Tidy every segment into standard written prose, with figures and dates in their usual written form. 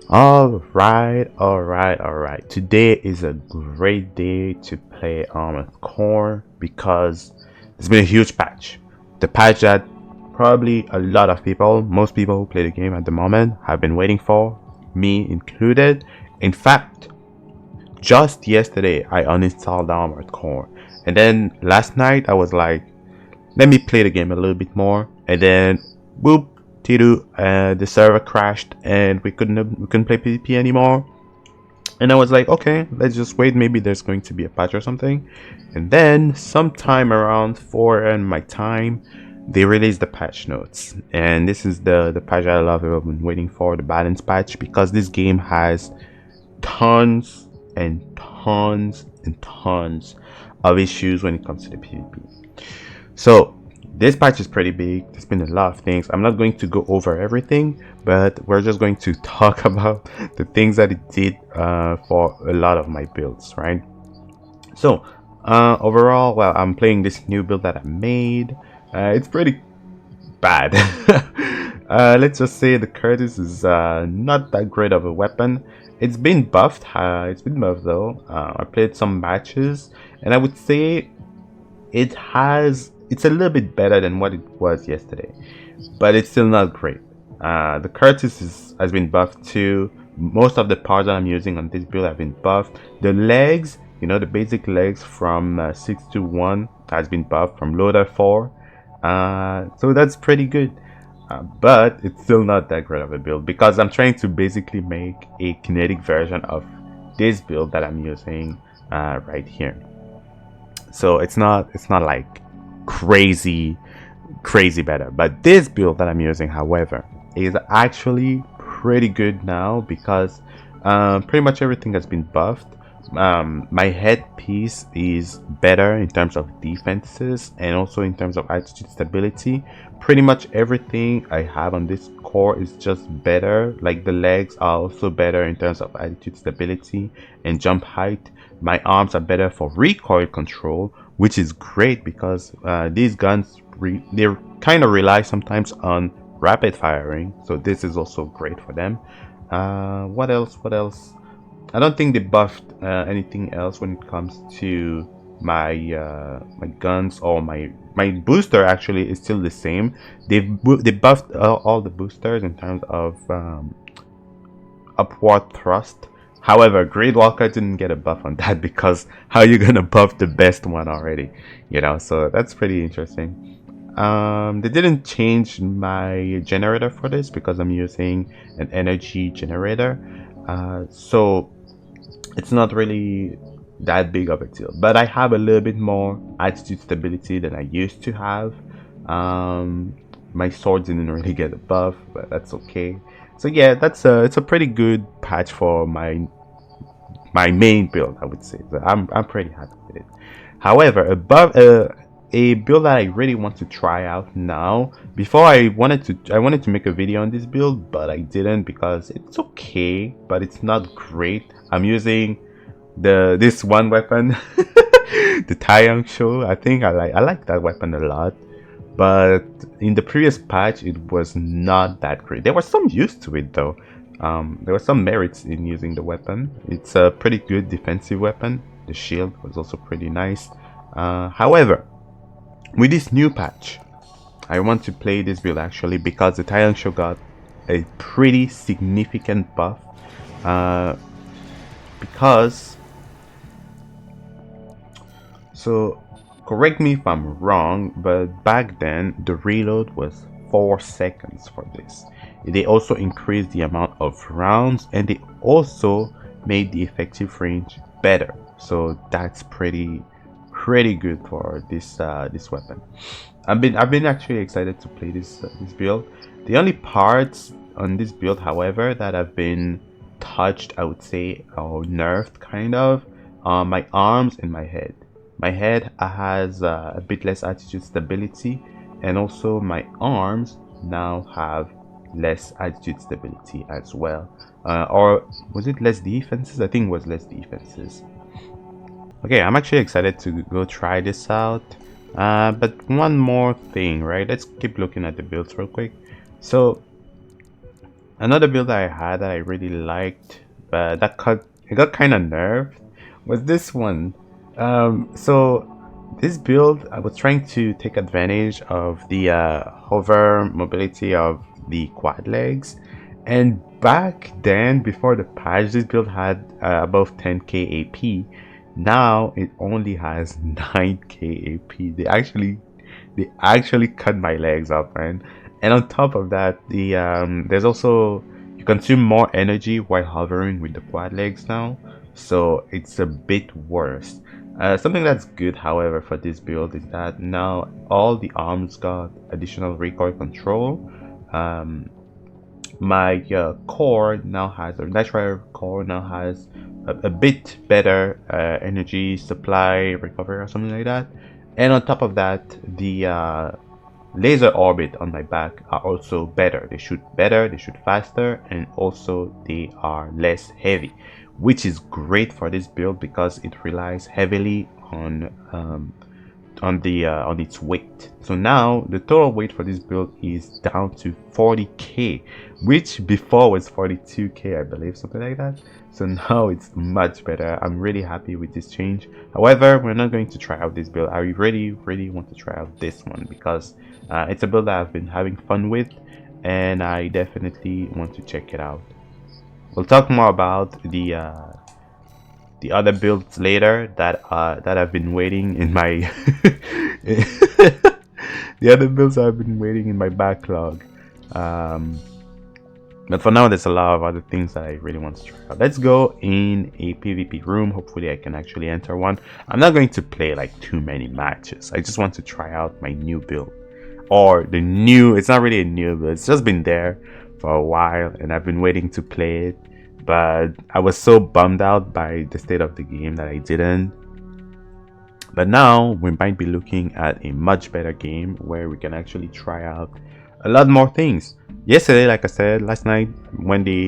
All right. Today is a great day to play Armored Core because there's been a huge patch. The patch that probably a lot of people, most people who play the game at the moment, have been waiting for, me included. In fact, just yesterday I uninstalled Armored Core, and then last night I was like, let me play the game a little bit more, and then whoop, Tidu, the server crashed and we couldn't play PvP anymore. And I was like, okay, let's just wait. Maybe there's going to be a patch or something. And then, sometime around 4 and my time, they released the patch notes. And this is the patch I love. I've been waiting for, the balance patch, because this game has tons and tons and tons of issues when it comes to the PvP. So this patch is pretty big. There's been a lot of things. I'm not going to go over everything, but we're just going to talk about the things that it did for a lot of my builds, right? So overall, well, I'm playing this new build that I made. It's pretty bad. Let's just say the Curtis is not that great of a weapon. It's been buffed. It's been buffed though. I played some matches, and I would say it's a little bit better than what it was yesterday, but it's still not great. The Curtis has been buffed too. Most of the parts that I'm using on this build have been buffed. The legs, the basic legs from 6 to 1 has been buffed from loader 4. So that's pretty good. But it's still not that great of a build because I'm trying to basically make a kinetic version of this build that I'm using right here. So it's not like crazy better, but this build that I'm using, however, is actually pretty good now because pretty much everything has been buffed. My headpiece is better in terms of defenses and also in terms of altitude stability. Pretty much everything I have on this core is just better. Like the legs are also better in terms of altitude stability and jump height. My arms are better for recoil control, which is great because these guns they kind of rely sometimes on rapid firing, so this is also great for them. What else? I don't think they buffed anything else when it comes to my my guns, or my booster actually is still the same. They buffed all the boosters in terms of upward thrust. However, Great Walker didn't get a buff on that because how are you gonna buff the best one already? So that's pretty interesting. They didn't change my generator for this because I'm using an energy generator. So it's not really that big of a deal. But I have a little bit more altitude stability than I used to have. My sword didn't really get a buff, but that's okay. So yeah, it's a pretty good patch for my main build, I would say. So I'm pretty happy with it. However, above a build that I really want to try out now. Before I wanted to make a video on this build, but I didn't because it's okay, but it's not great. I'm using this one weapon, the Tiang-Show. I think I like that weapon a lot. But in the previous patch, it was not that great. There was some use to it though. There were some merits in using the weapon. It's a pretty good defensive weapon. The shield was also pretty nice. However, with this new patch, I want to play this build actually because the Tiang-Show got a pretty significant buff. So correct me if I'm wrong, but back then the reload was 4 seconds for this. They also increased the amount of rounds and they also made the effective range better. So that's pretty good for this this weapon. I've been actually excited to play this build. The only parts on this build, however, that have been touched, I would say, or nerfed kind of, my arms and my head. My head has a bit less altitude stability, and also my arms now have less altitude stability as well. Or was it less defenses? I think it was less defenses. Okay, I'm actually excited to go try this out. But one more thing, right? Let's keep looking at the builds real quick. So Another build I had that I really liked, but it got kind of nerfed, was this one. So this build, I was trying to take advantage of the hover mobility of the quad legs, and back then, before the patch, this build had above 10k AP. Now it only has 9k AP. They actually cut my legs up, man. And on top of that, there's also, you consume more energy while hovering with the quad legs now, so it's a bit worse. Something that's good, however, for this build is that now all the arms got additional recoil control. Um, my core now has, or natural core now has a bit better energy supply recovery or something like that. And on top of that, the laser orbit on my back are also better, they shoot faster, and also they are less heavy, which is great for this build because it relies heavily on its weight. So now the total weight for this build is down to 40k, which before was 42k, I believe, something like that. So now it's much better. I'm really happy with this change. However, we're not going to try out this build. I really want to try out this one because it's a build that I've been having fun with, and I definitely want to check it out. We'll talk more about the other builds later that I've been waiting in my the other builds I've been waiting in my backlog. Um, but for now, there's a lot of other things that I really want to try out. Let's go in a PvP room. Hopefully, I can actually enter one. I'm not going to play like too many matches. I just want to try out my new build, or the new. It's not really a new build. It's just been there for a while, and I've been waiting to play it. But I was so bummed out by the state of the game that I didn't. But now we might be looking at a much better game where we can actually try out a lot more things. Yesterday, like I said, last night,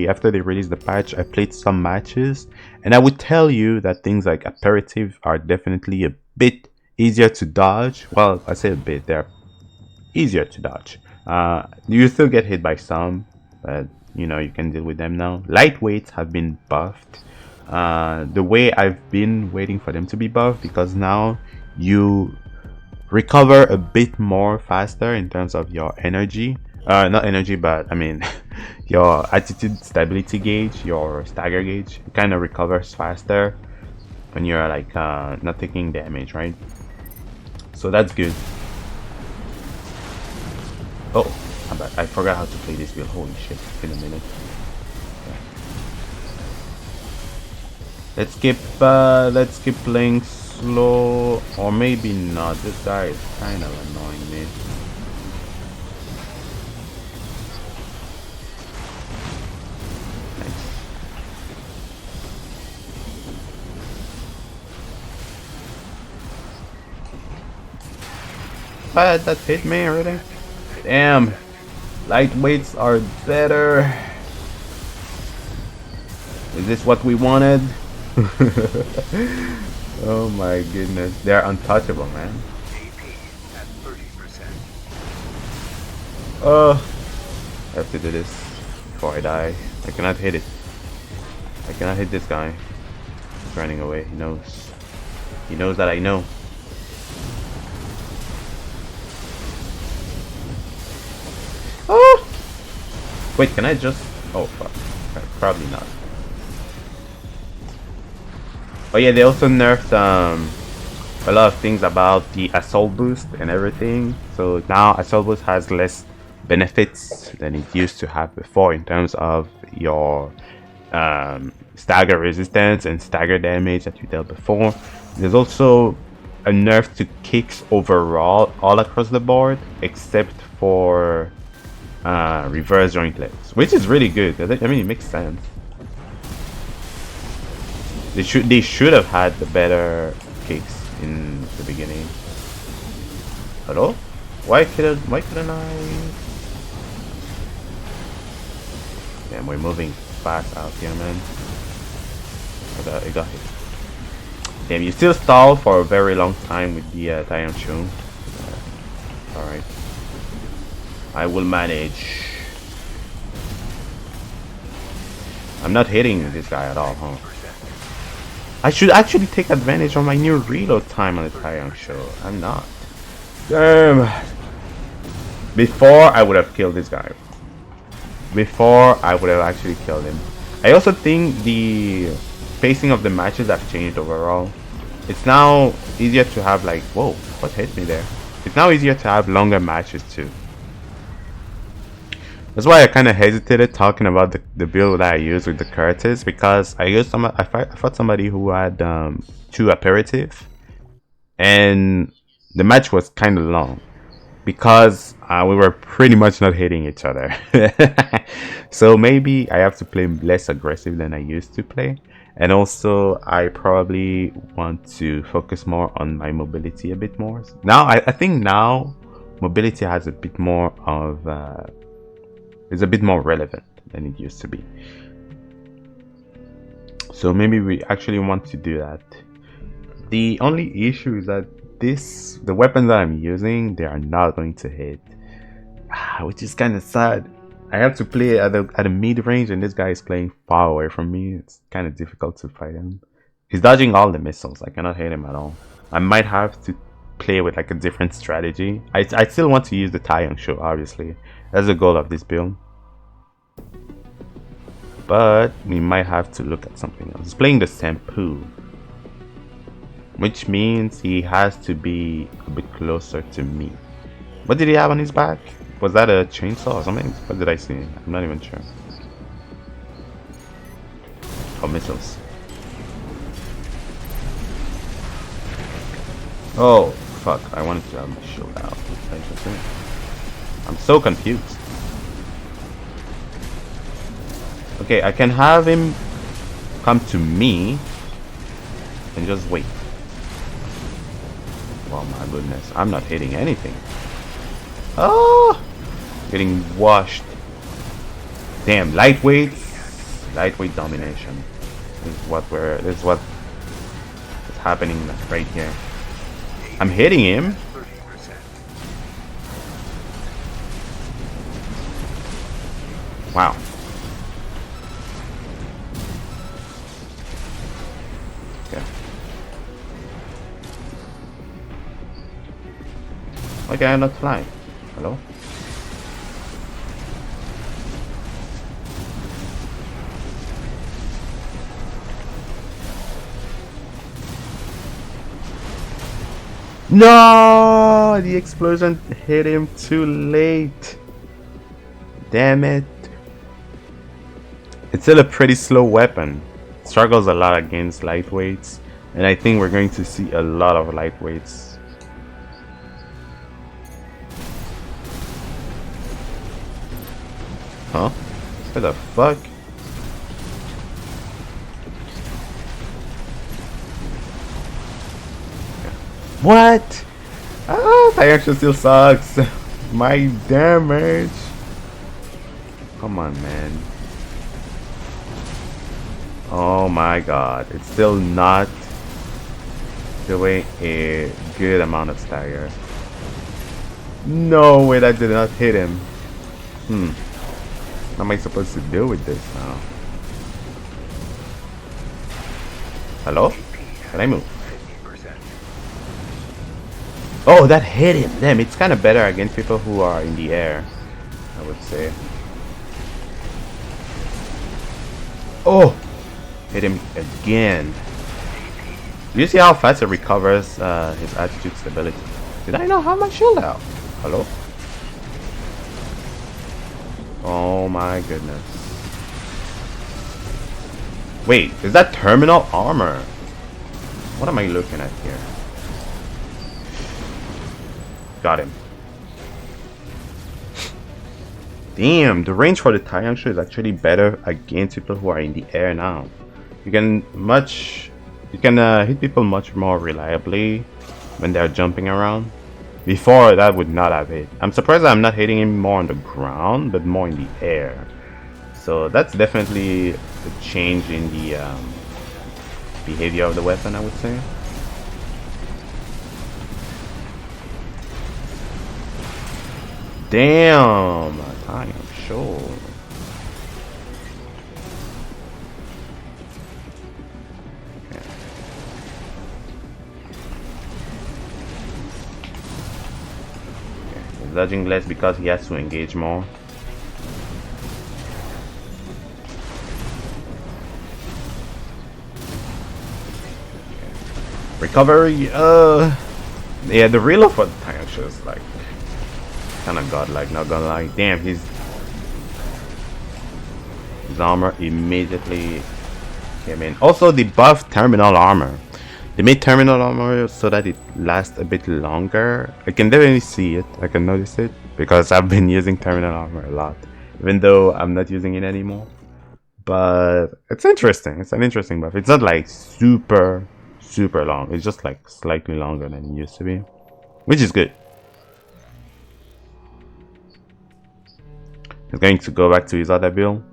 after they released the patch, I played some matches, and I would tell you that things like aperitif are definitely a bit easier to dodge. Well, I say a bit, they're easier to dodge. You still get hit by some, but you know, you can deal with them now. Lightweights have been buffed the way I've been waiting for them to be buffed, because now you recover a bit more faster in terms of your energy, not energy, but I mean your attitude stability gauge, your stagger gauge. It kind of recovers faster when you're like not taking damage, right? So that's good. Oh, I forgot how to play this build. Holy shit, in a minute. Okay. Let's keep playing slow, or maybe not. This guy is kind of annoying me. Nice. But that hit me already. Damn, lightweights are better. Is this what we wanted? Oh my goodness, they're untouchable, man. Oh, I have to do this before I die. I cannot hit it. I cannot hit this guy. He's running away. He knows. He knows that I know. Oh! Wait, can I just... Oh, fuck. Probably not. Oh yeah, they also nerfed a lot of things about the assault boost and everything. So now assault boost has less benefits than it used to have before in terms of your stagger resistance and stagger damage that you dealt before. There's also a nerf to kicks overall, all across the board, except for reverse joint legs, which is really good. I mean, it makes sense. They should have had the better kicks in the beginning. Hello? Why couldn't I? Damn, we're moving fast out here, man. I got hit. Damn, you still stall for a very long time with the Tiang-Show. Alright. I will manage. I'm not hitting this guy at all, huh? I should actually take advantage of my new reload time on the Tiang-Show. I'm not. Damn. Before I would have killed this guy. Before I would have actually killed him. I also think the pacing of the matches have changed overall. It's now easier to have like, whoa, what hit me there? It's now easier to have longer matches too. That's why I kind of hesitated talking about the build that I used with the Curtis, because I fought somebody who had 2 aperitif, and the match was kind of long because we were pretty much not hitting each other. So maybe I have to play less aggressive than I used to play, and also I probably want to focus more on my mobility a bit more. Now I think now mobility has a bit more of is a bit more relevant than it used to be. So maybe we actually want to do that. The only issue is that the weapons that I'm using, they are not going to hit, which is kind of sad. I have to play at a mid range, and this guy is playing far away from me. It's kind of difficult to fight him. He's dodging all the missiles. I cannot hit him at all. I might have to play with like a different strategy. I still want to use the Tiang-Show, obviously. That's the goal of this build. But we might have to look at something else. He's playing the Sampu, which means he has to be a bit closer to me. What did he have on his back? Was that a chainsaw or something? What did I see? I'm not even sure. Oh, missiles. Oh, fuck. I wanted to have my shield out. I'm so confused. Okay, I can have him come to me and just wait. Oh my goodness, I'm not hitting anything. Oh, getting washed. Damn, lightweight domination. This is what is happening right here. I'm hitting him. Wow. Yeah. Why can I not fly? Hello? No! The explosion hit him too late. Damn it. It's still a pretty slow weapon. Struggles a lot against lightweights, and I think we're going to see a lot of lightweights. Huh? What the fuck? What? Ah, Tiang-Show still sucks. My damage. Come on, man. Oh my god. It's still not doing a good amount of stagger. No way, that did not hit him. What am I supposed to do with this now? Hello? Can I move? Oh, that hit him. Damn, it's kind of better against people who are in the air, I would say. Oh! Hit him again. Do you see how fast it recovers his attitude stability? Did I not have my shield out? Hello? Oh my goodness. Wait, is that terminal armor? What am I looking at here? Got him. Damn, the range for the Tiang-Show is actually better against people who are in the air now. You can hit people much more reliably when they're jumping around. Before, that would not have hit. I'm surprised I'm not hitting him more on the ground, but more in the air. So that's definitely a change in the behavior of the weapon, I would say. Damn, Tiang-Show. dodging less because he has to engage more. Recovery, yeah, the reload for the Tiang-Show is like kind of godlike, not gonna lie. Damn, his armor immediately came in. Also, they buffed terminal armor. They made terminal armor so that it lasts a bit longer. I can definitely see it. I can notice it because I've been using terminal armor a lot, even though I'm not using it anymore. But it's interesting. It's an interesting buff. It's not like super long. It's just like slightly longer than it used to be, which is good. He's going to go back to his other build.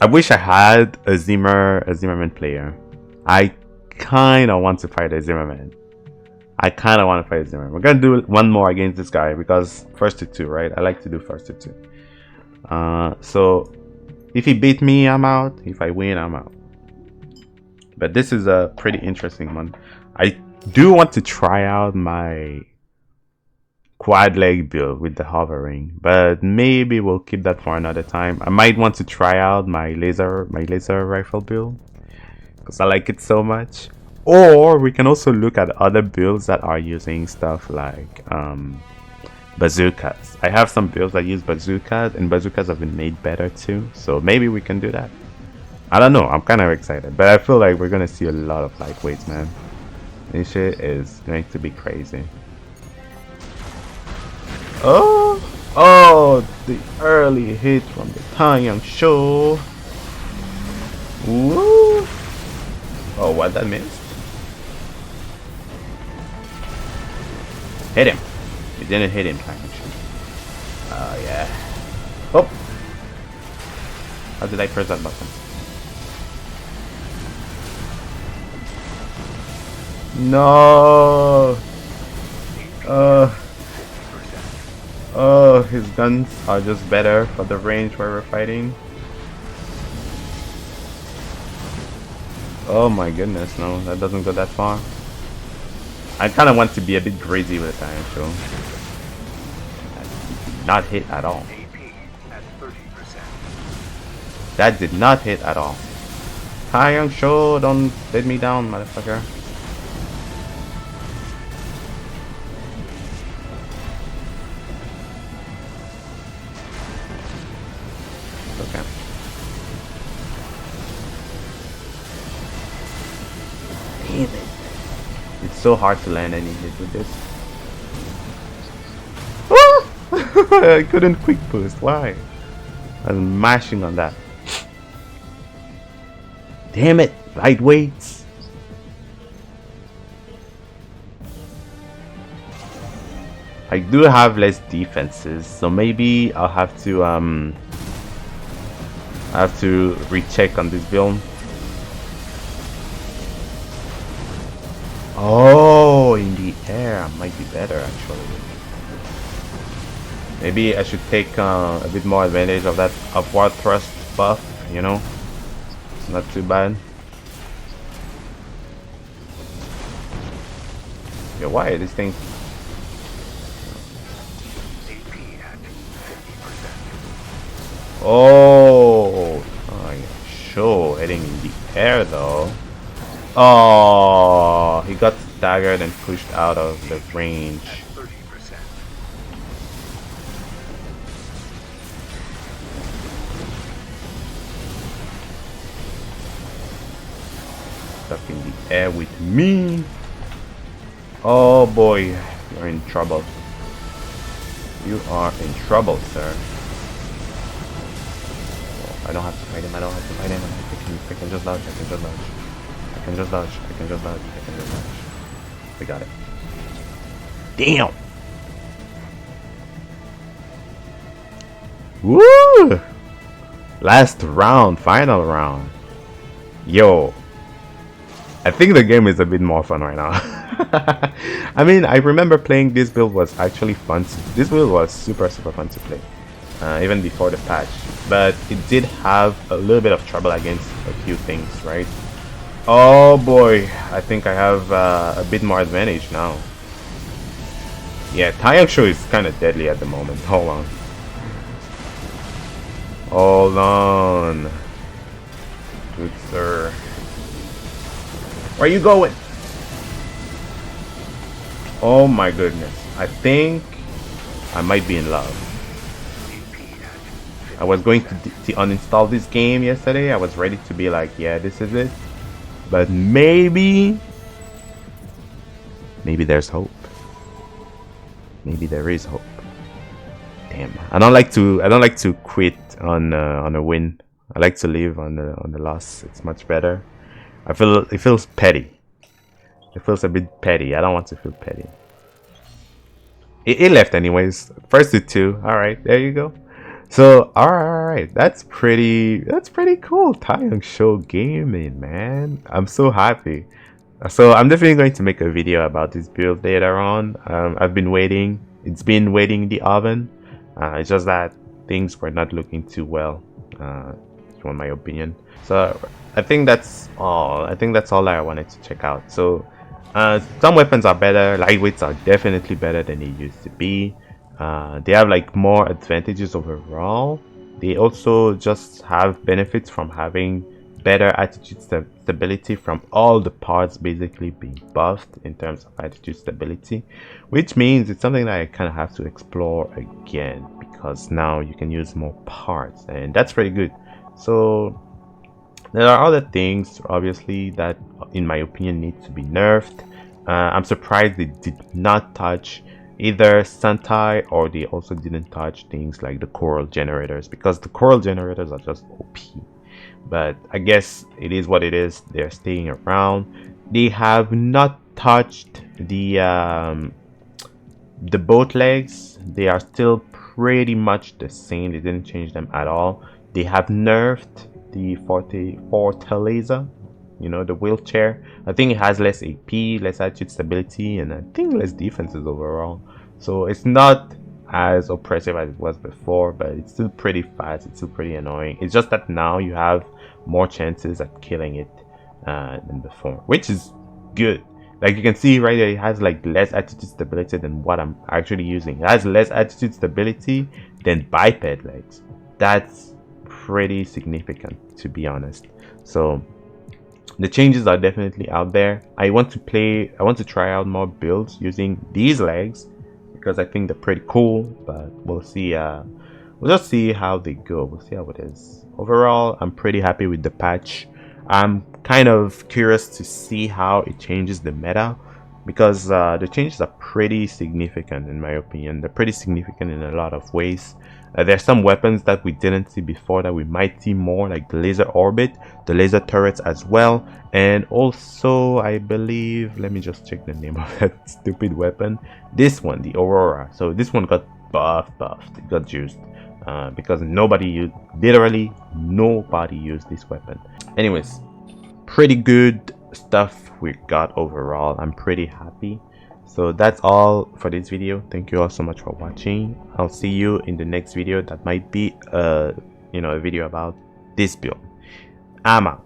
I wish I had a Zimmerman player. I kind of want to fight a Zimmerman. We're gonna do one more against this guy because first to two, right? I like to do first to two. So if he beat me, I'm out. If I win, I'm out. But this is a pretty interesting one. I do want to try out my quad leg build with the hovering, but maybe we'll keep that for another time. I might want to try out my laser rifle build because I like it so much. Or we can also look at other builds that are using stuff like bazookas. I have some builds that use bazookas, and bazookas have been made better too, so maybe we can do that. I don't know, I'm kind of excited, but I feel like we're gonna see a lot of lightweights, man. This shit is going to be crazy. Oh, the early hit from the Tiang-Show. Woo! Oh, what, that missed? Hit him. It didn't hit him, Tiang-Show. Oh, yeah. Oh! How did I press that button? No! Oh, his guns are just better for the range where we're fighting. Oh my goodness, no, that doesn't go that far. I kind of want to be a bit crazy with the Tiang-Show. That did not hit at all. That did not hit at all. Tiang-Show, don't let me down, motherfucker. Okay. Damn it. It's so hard to land any hit with this. I couldn't quick boost. Why? I was mashing on that. Damn it. Lightweights. I do have less defenses, so maybe I'll have to recheck on this build. Oh, in the air might be better actually. Maybe I should take a bit more advantage of that upward thrust buff, you know? It's not too bad. Yeah, why this thing? Oh, sure, heading in the air though. Oh, he got staggered and pushed out of the range. Stuck in the air with me. Oh boy, you're in trouble. You are in trouble, sir. I don't have to fight him. I can just dodge. I can just dodge. We got it. Damn. Woo! Last round, final round. Yo. I think the game is a bit more fun right now. I mean, I remember playing this build was actually fun. This build was super fun to play. Even before the patch, but it did have a little bit of trouble against a few things, right? Oh boy, I think I have a bit more advantage now. Yeah, Tiang-Show is kind of deadly at the moment. Hold on. Hold on. Good sir. Where are you going? Oh my goodness. I think I might be in love. I was going to uninstall this game yesterday. I was ready to be like, yeah, this is it. But maybe there's hope. Maybe there is hope. Damn. I don't like to quit on a win. I like to live on the loss. It's much better. It feels petty. It feels a bit petty. I don't want to feel petty. It left anyways. First to 2. All right, there you go. So all right, that's pretty cool. Tiang-Show gaming, man. I'm so happy. So I'm definitely going to make a video about this build later on. I've been waiting. It's been waiting in the oven. It's just that things were not looking too well, in my opinion. So I think that's all. I think that's all I wanted to check out. So some weapons are better. Lightweights are definitely better than they used to be. They have like more advantages overall. They also just have benefits from having better attitude stability from all the parts basically being buffed in terms of attitude stability, which means it's something that I kind of have to explore again because now you can use more parts and that's pretty good. So there are other things obviously that in my opinion need to be nerfed. I'm surprised they did not touch either Sentai or they also didn't touch things like the coral generators because the coral generators are just OP. But I guess it is what it is. They're staying around. They have not touched the boat legs. They are still pretty much the same. They didn't change them at all. They have nerfed the Fortaleza, you know, the wheelchair. I think it has less AP, less attitude stability, and I think less defenses overall. So it's not as oppressive as it was before, but it's still pretty fast. It's still pretty annoying. It's just that now you have more chances at killing it than before, which is good. Like you can see right there, it has like less attitude stability than what I'm actually using. It has less attitude stability than biped legs. That's pretty significant, to be honest. So the changes are definitely out there. I want to try out more builds using these legs because I think they're pretty cool, but we'll see. We'll just see how they go. We'll see how it is. Overall, I'm pretty happy with the patch. I'm kind of curious to see how it changes the meta because the changes are pretty significant in my opinion. They're pretty significant in a lot of ways. There's some weapons that we didn't see before that we might see more, like the laser orbit, the laser turrets as well, and also I believe, let me just check the name of that stupid weapon, this one, the Aurora. So this one got buffed, it got used because literally nobody used this weapon. Anyways, pretty good stuff we got overall. I'm pretty happy. So that's all for this video. Thank you all so much for watching. I'll see you in the next video that might be a video about this build. I'm out.